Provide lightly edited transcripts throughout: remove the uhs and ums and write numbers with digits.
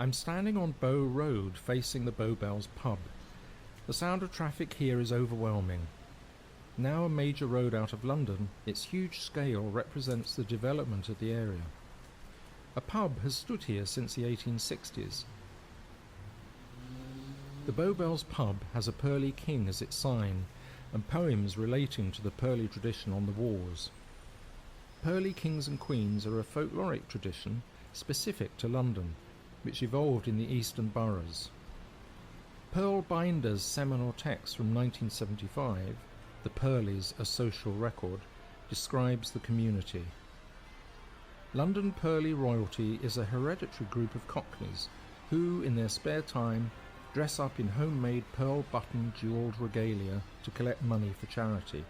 I'm standing on Bow Road facing the Bow Bells pub. The sound of traffic here is overwhelming. Now a major road out of London, its huge scale represents the development of the area. A pub has stood here since the 1860s. The Bow Bells pub has a pearly king as its sign, and poems relating to the pearly tradition on the walls. Pearly kings and queens are a folkloric tradition specific to London, which evolved in the eastern boroughs. Pearl Binder's seminal text from 1975, The Pearlies, A Social Record, describes the community. London Pearly royalty is a hereditary group of cockneys who, in their spare time, dress up in homemade pearl-button jewelled regalia to collect money for charity.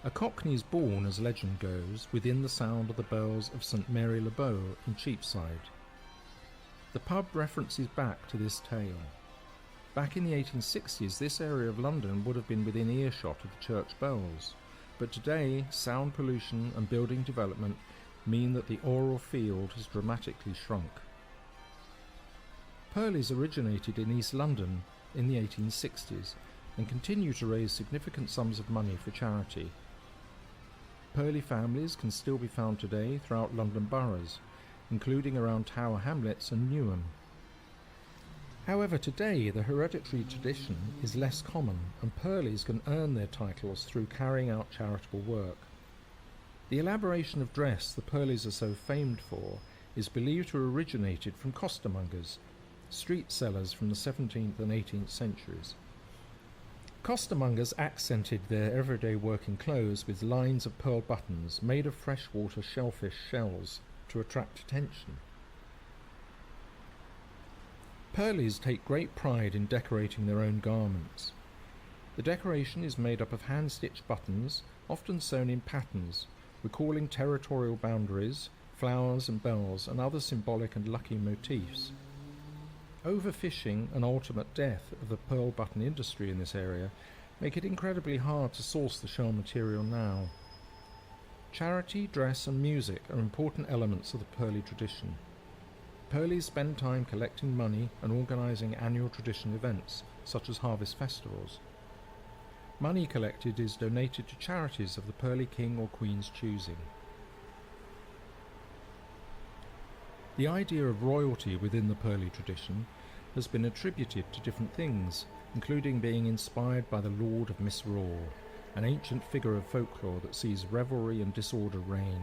A cockney is born, as legend goes, within the sound of the bells of St Mary le Bow in Cheapside. The pub references back to this tale. Back in the 1860s, this area of London would have been within earshot of the church bells, but today sound pollution and building development mean that the aural field has dramatically shrunk. Pearlies originated in East London in the 1860s and continue to raise significant sums of money for charity. Pearly families can still be found today throughout London boroughs, including around Tower Hamlets and Newham. However, today the hereditary tradition is less common, and Pearlies can earn their titles through carrying out charitable work. The elaboration of dress the Pearlies are so famed for is believed to have originated from costermongers, street sellers from the 17th and 18th centuries. Costermongers accented their everyday working clothes with lines of pearl buttons made of freshwater shellfish shells to attract attention. Pearlies take great pride in decorating their own garments. The decoration is made up of hand-stitched buttons, often sewn in patterns, recalling territorial boundaries, flowers and bells, and other symbolic and lucky motifs. Overfishing and ultimate death of the pearl button industry in this area make it incredibly hard to source the shell material now. Charity, dress and music are important elements of the Pearly tradition. Pearlies spend time collecting money and organising annual traditional events, such as harvest festivals. Money collected is donated to charities of the Pearly King or Queen's choosing. The idea of royalty within the Pearly tradition has been attributed to different things, including being inspired by the Lord of Misrule, an ancient figure of folklore that sees revelry and disorder reign,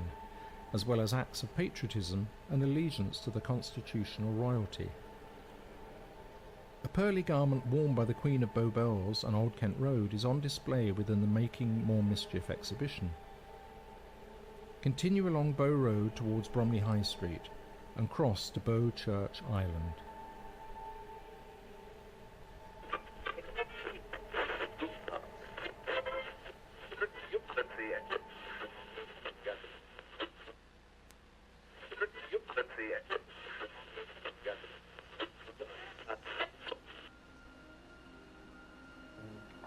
as well as acts of patriotism and allegiance to the constitutional royalty. A pearly garment worn by the Queen of Bow Bells on Old Kent Road is on display within the Making More Mischief exhibition. Continue along Bow Road towards Bromley High Street and cross to Bow Church Island.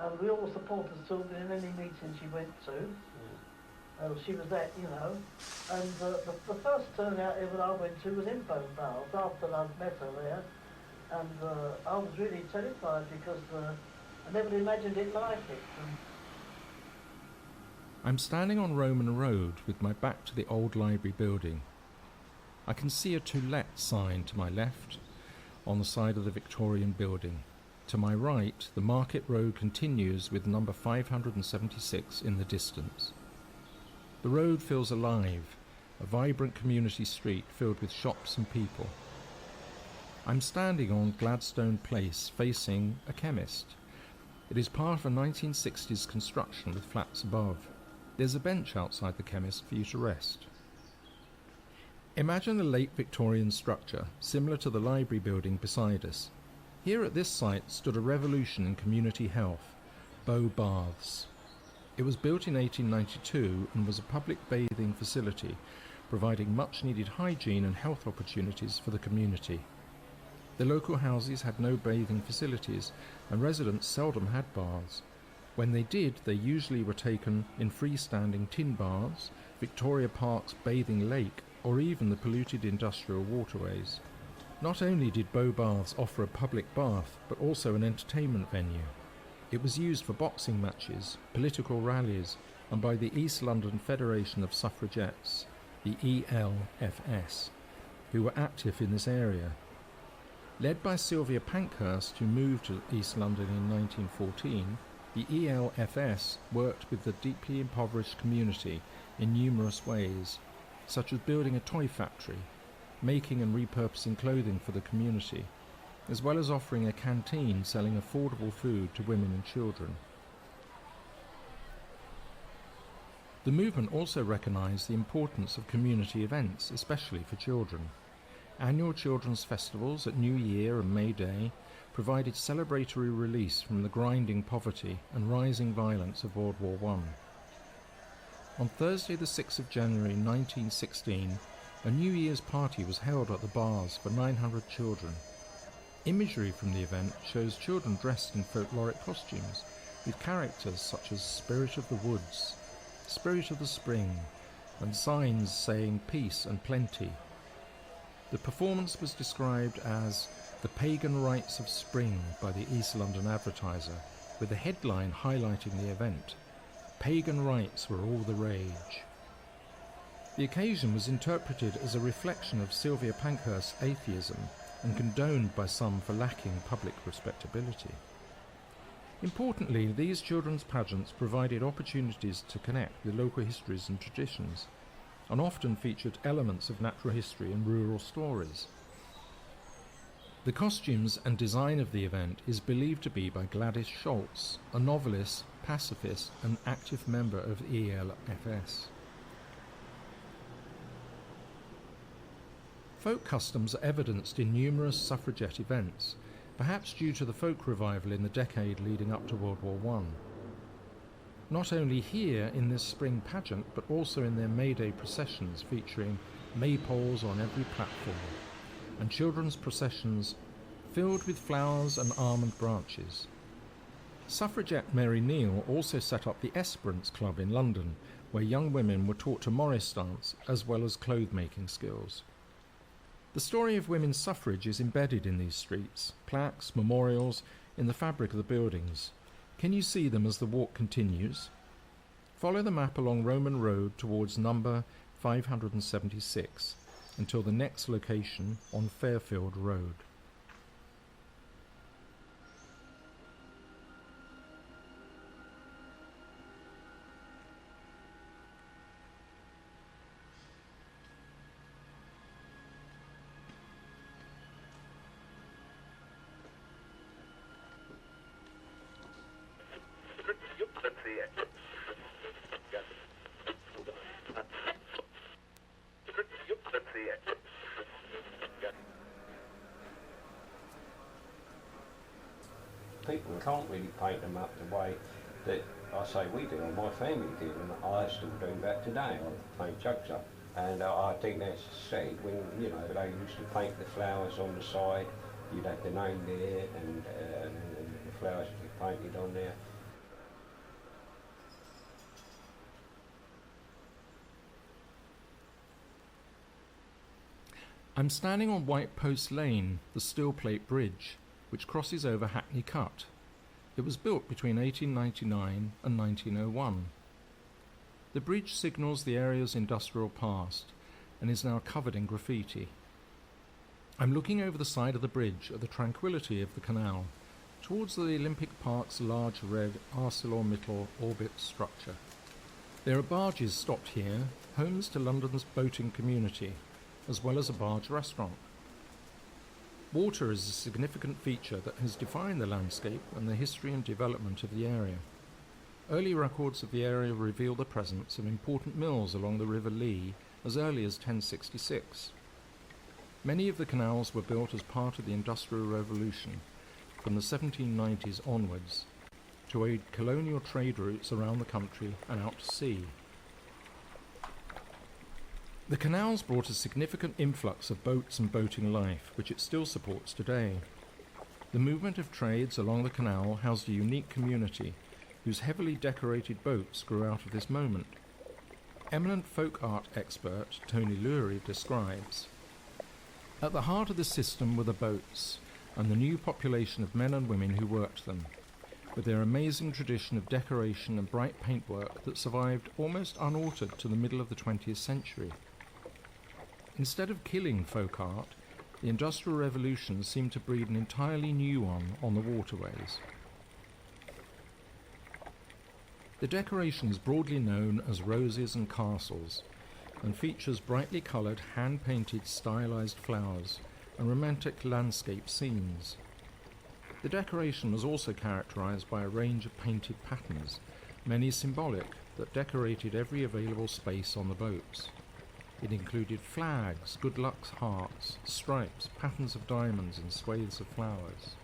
And we all supported Sylvia in any meeting she went to. She was at, you know. And the first turnout ever I went to was in Bow Bells after I'd met her there. And I was really terrified because I never imagined it like it. I'm standing on Roman Road with my back to the old library building. I can see a To Let sign to my left on the side of the Victorian building. To my right, the Market Road continues with number 576 in the distance. The road feels alive, a vibrant community street filled with shops and people. I'm standing on Gladstone Place facing a chemist. It is part of a 1960s construction with flats above. There's a bench outside the chemist for you to rest. Imagine a late Victorian structure similar to the library building beside us. Here at this site stood a revolution in community health, Bow Baths. It was built in 1892 and was a public bathing facility, providing much needed hygiene and health opportunities for the community. The local houses had no bathing facilities and residents seldom had baths. When they did, they usually were taken in freestanding tin baths, Victoria Park's bathing lake or even the polluted industrial waterways. Not only did Bow Baths offer a public bath, but also an entertainment venue. It was used for boxing matches, political rallies, and by the East London Federation of Suffragettes, the ELFS, who were active in this area. Led by Sylvia Pankhurst, who moved to East London in 1914, the ELFS worked with the deeply impoverished community in numerous ways, such as building a toy factory, making and repurposing clothing for the community, as well as offering a canteen selling affordable food to women and children. The movement also recognised the importance of community events, especially for children. Annual children's festivals at New Year and May Day provided celebratory release from the grinding poverty and rising violence of World War I. On Thursday the 6th of January 1916, a New Year's party was held at the Baths for 900 children. Imagery from the event shows children dressed in folkloric costumes, with characters such as Spirit of the Woods, Spirit of the Spring, and signs saying peace and plenty. The performance was described as The Pagan Rites of Spring by the East London Advertiser, with a headline highlighting the event. Pagan rites were all the rage. The occasion was interpreted as a reflection of Sylvia Pankhurst's atheism and condoned by some for lacking public respectability. Importantly, these children's pageants provided opportunities to connect with local histories and traditions, and often featured elements of natural history and rural stories. The costumes and design of the event is believed to be by Gladys Schultz, a novelist, pacifist, and active member of ELFS. Folk customs are evidenced in numerous suffragette events, perhaps due to the folk revival in the decade leading up to World War I. Not only here in this spring pageant, but also in their May Day processions featuring maypoles on every platform, and children's processions filled with flowers and almond branches. Suffragette Mary Neal also set up the Esperance Club in London, where young women were taught to Morris dance as well as clothes-making skills. The story of women's suffrage is embedded in these streets, plaques, memorials, in the fabric of the buildings. Can you see them as the walk continues? Follow the map along Roman Road towards number 576 until the next location on Fairfield Road. People can't really paint them up the way that I say we do, or my family did, and I still do that today. I paint jugs up, and I think that's sad when, you know, they used to paint the flowers on the side. You'd have the name there, and the flowers would be painted on there. I'm standing on White Post Lane, the steel plate bridge, which crosses over Hackney Cut. It was built between 1899 and 1901. The bridge signals the area's industrial past and is now covered in graffiti. I'm looking over the side of the bridge at the tranquility of the canal, towards the Olympic Park's large red ArcelorMittal orbit structure. There are barges stopped here, homes to London's boating community, as well as a barge restaurant. Water is a significant feature that has defined the landscape and the history and development of the area. Early records of the area reveal the presence of important mills along the River Lee as early as 1066. Many of the canals were built as part of the Industrial Revolution from the 1790s onwards to aid colonial trade routes around the country and out to sea. The canals brought a significant influx of boats and boating life, which it still supports today. The movement of trades along the canal housed a unique community whose heavily decorated boats grew out of this moment. Eminent folk art expert Tony Lurie describes, "At the heart of the system were the boats and the new population of men and women who worked them, with their amazing tradition of decoration and bright paintwork that survived almost unaltered to the middle of the 20th century. Instead of killing folk art, the Industrial Revolution seemed to breed an entirely new one on the waterways." The decoration is broadly known as roses and castles, and features brightly coloured hand-painted stylised flowers and romantic landscape scenes. The decoration was also characterised by a range of painted patterns, many symbolic, that decorated every available space on the boats. It included flags, good luck hearts, stripes, patterns of diamonds and swathes of flowers.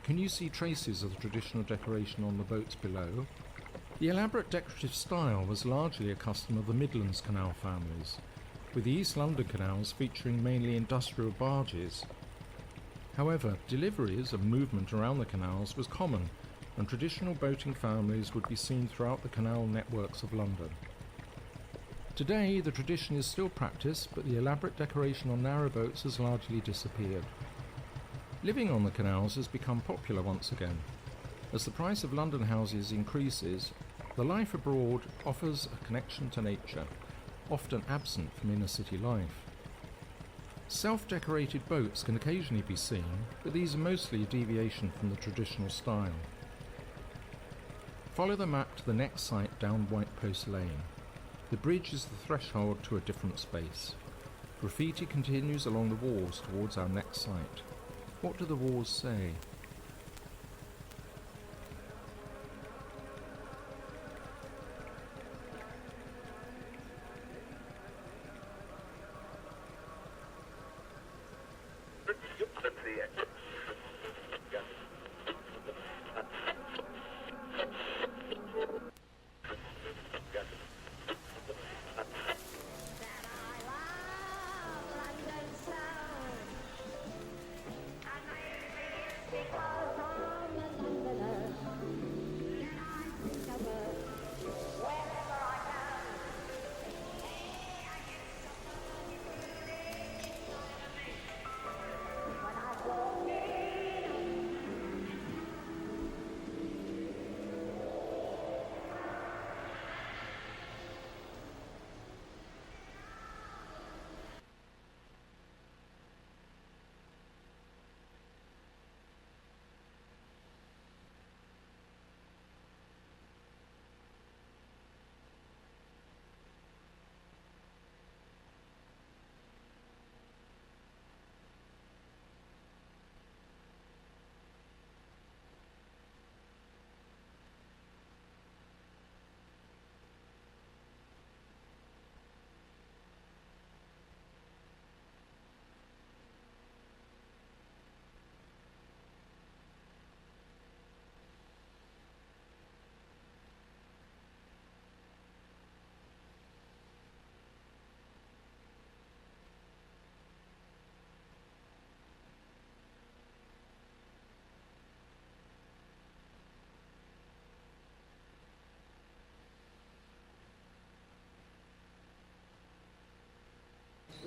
Can you see traces of the traditional decoration on the boats below? The elaborate decorative style was largely a custom of the Midlands canal families, with the East London canals featuring mainly industrial barges. However, deliveries and movement around the canals was common, and traditional boating families would be seen throughout the canal networks of London. Today, the tradition is still practiced, but the elaborate decoration on narrowboats has largely disappeared. Living on the canals has become popular once again. As the price of London houses increases, the life abroad offers a connection to nature, often absent from inner city life. Self-decorated boats can occasionally be seen, but these are mostly a deviation from the traditional style. Follow the map to the next site down White Post Lane. The bridge is the threshold to a different space. Graffiti continues along the walls towards our next site. What do the walls say?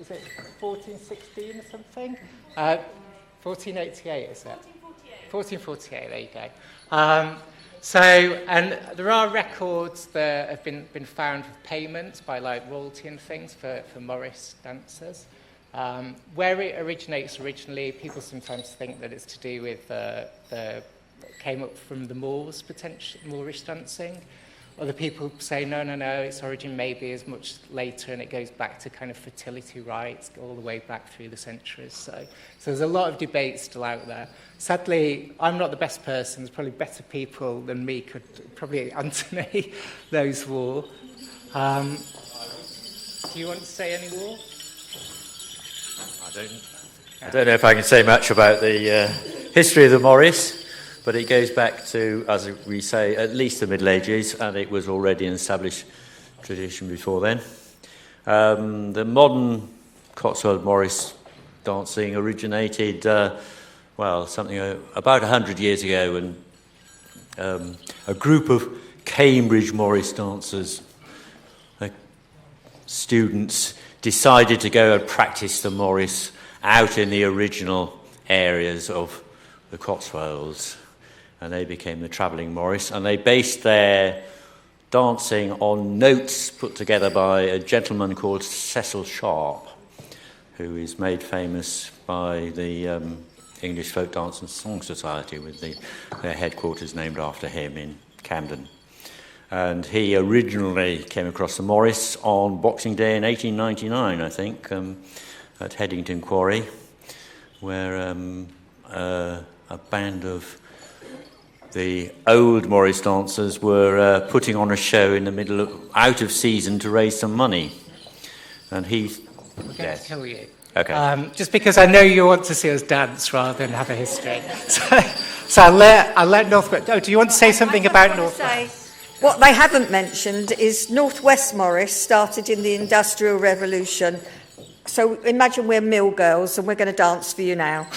is it 1416 or something? 1488 is it? 1448, there you go. And there are records that have been found with payments by like royalty and things for Morris dancers. Where it originates originally, people sometimes think that it's to do with came up from the Moors, Moorish dancing. Other people say, no, its origin maybe is much later and it goes back to kind of fertility rites all the way back through the centuries. So there's a lot of debate still out there. Sadly, I'm not the best person. There's probably better people than me could probably answer those war. Do you want to say any more? I don't know if I can say much about the history of the Morris, but it goes back to, as we say, at least the Middle Ages, and it was already an established tradition before then. The modern Cotswold Morris dancing originated, something about 100 years ago, and a group of Cambridge Morris dancers students decided to go and practice the Morris out in the original areas of the Cotswolds, and they became the travelling Morris, and they based their dancing on notes put together by a gentleman called Cecil Sharp, who is made famous by the English Folk Dance and Song Society, with their headquarters named after him in Camden. And he originally came across the Morris on Boxing Day in 1899, I think, at Headington Quarry, where a band of the old Morris dancers were putting on a show in the middle of out of season to raise some money. And he... I'm going to tell you. Okay. Just because I know you want to see us dance rather than have a history. So I'll let Northwest... Oh, do you want to say something about Northwest? What they haven't mentioned is Northwest Morris started in the Industrial Revolution. So imagine we're mill girls and we're going to dance for you now.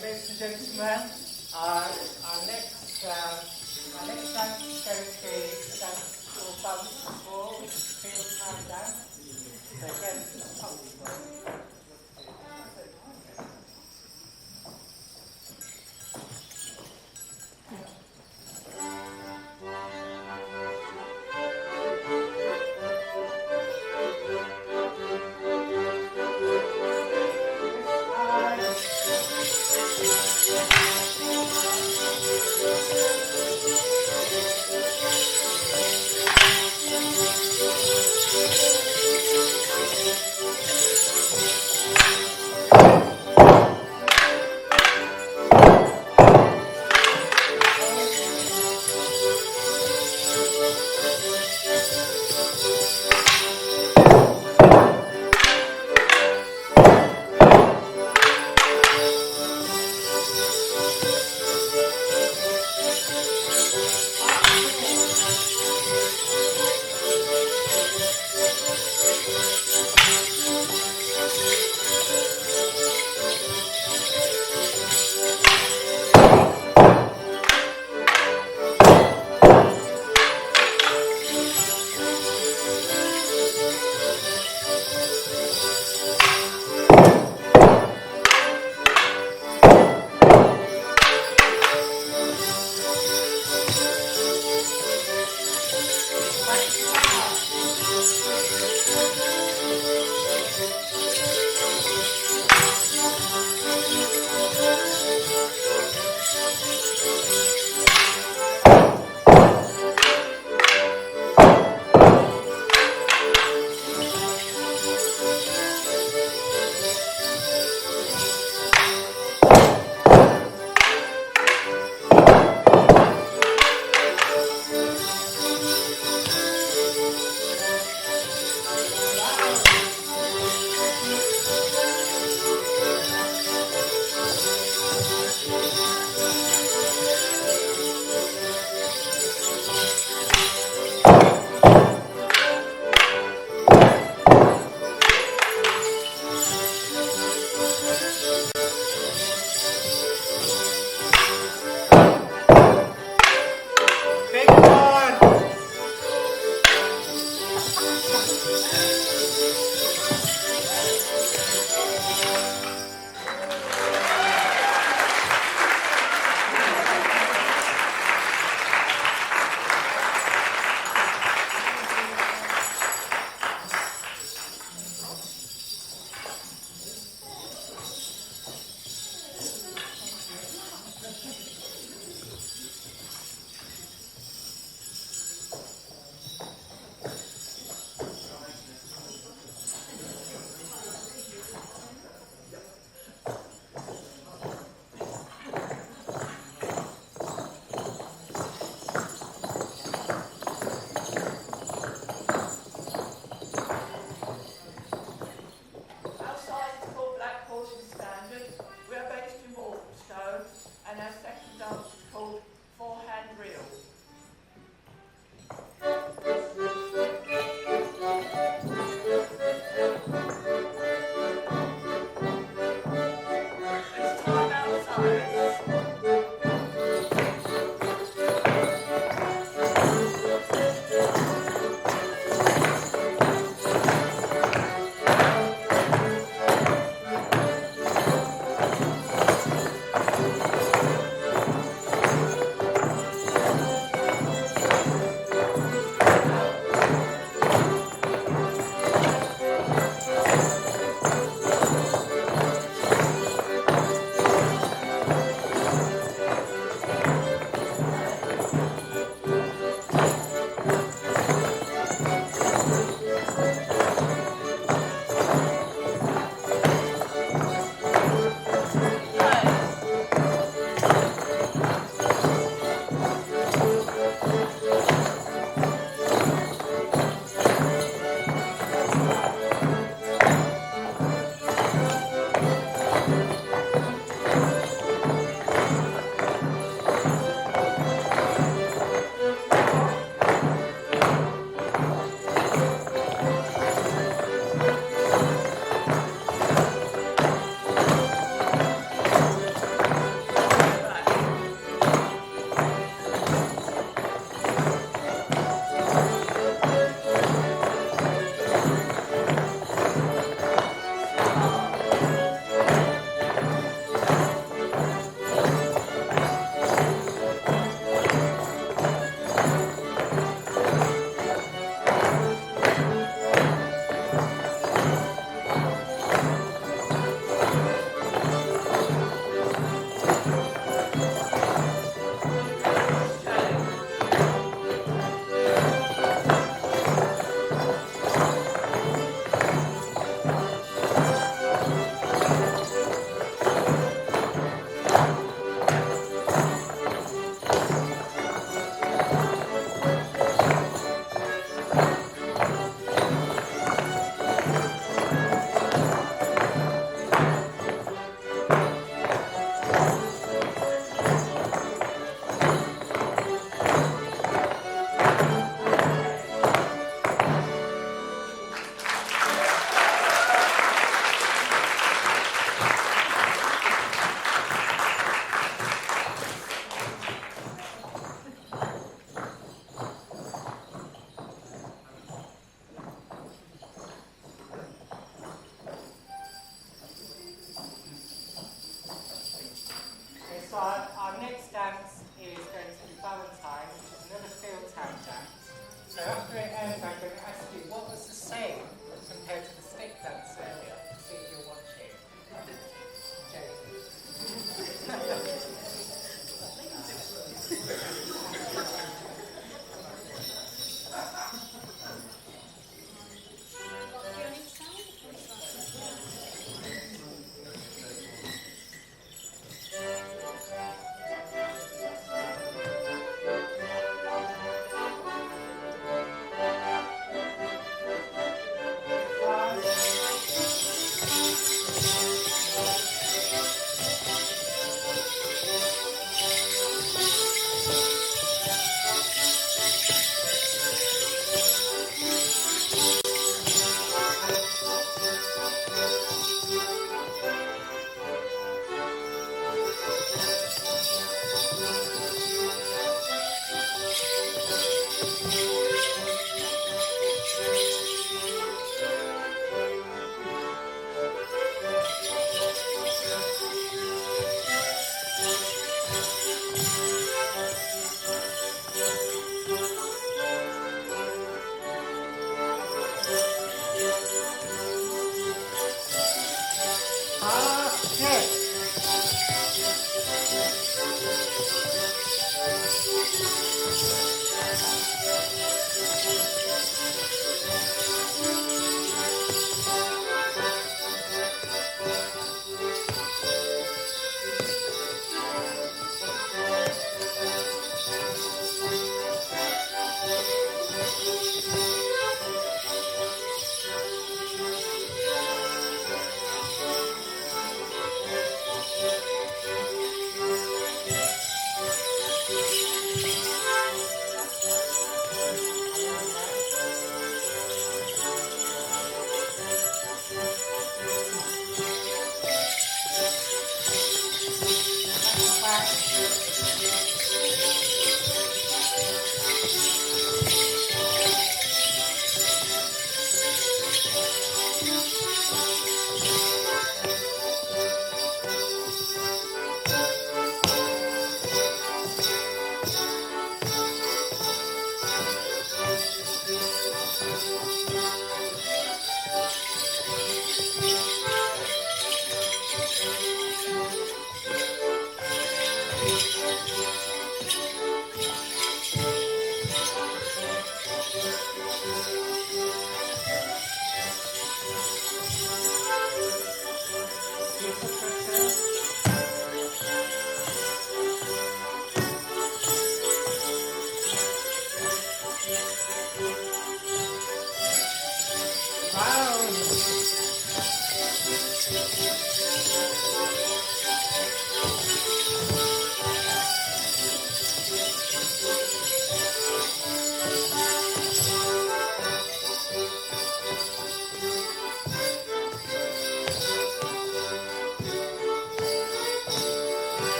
Ladies and gentlemen, our next dance is going to be a dance called Balance Ball, which is a field hand dance. So again, So our next dance is going to be Valentine, which is another field town dance. So after it ends, I'm going to ask you what was the same compared to the stick dance earlier. See if you're watching.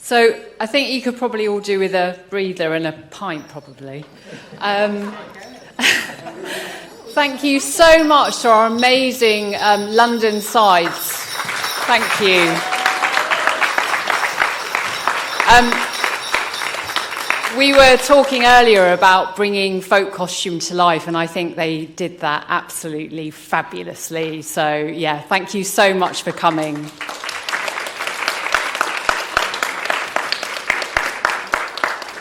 So I think you could probably all do with a breather and a pint, probably. Thank you so much to our amazing London sides. Thank you. We were talking earlier about bringing folk costume to life, and I think they did that absolutely fabulously. So, yeah, thank you so much for coming.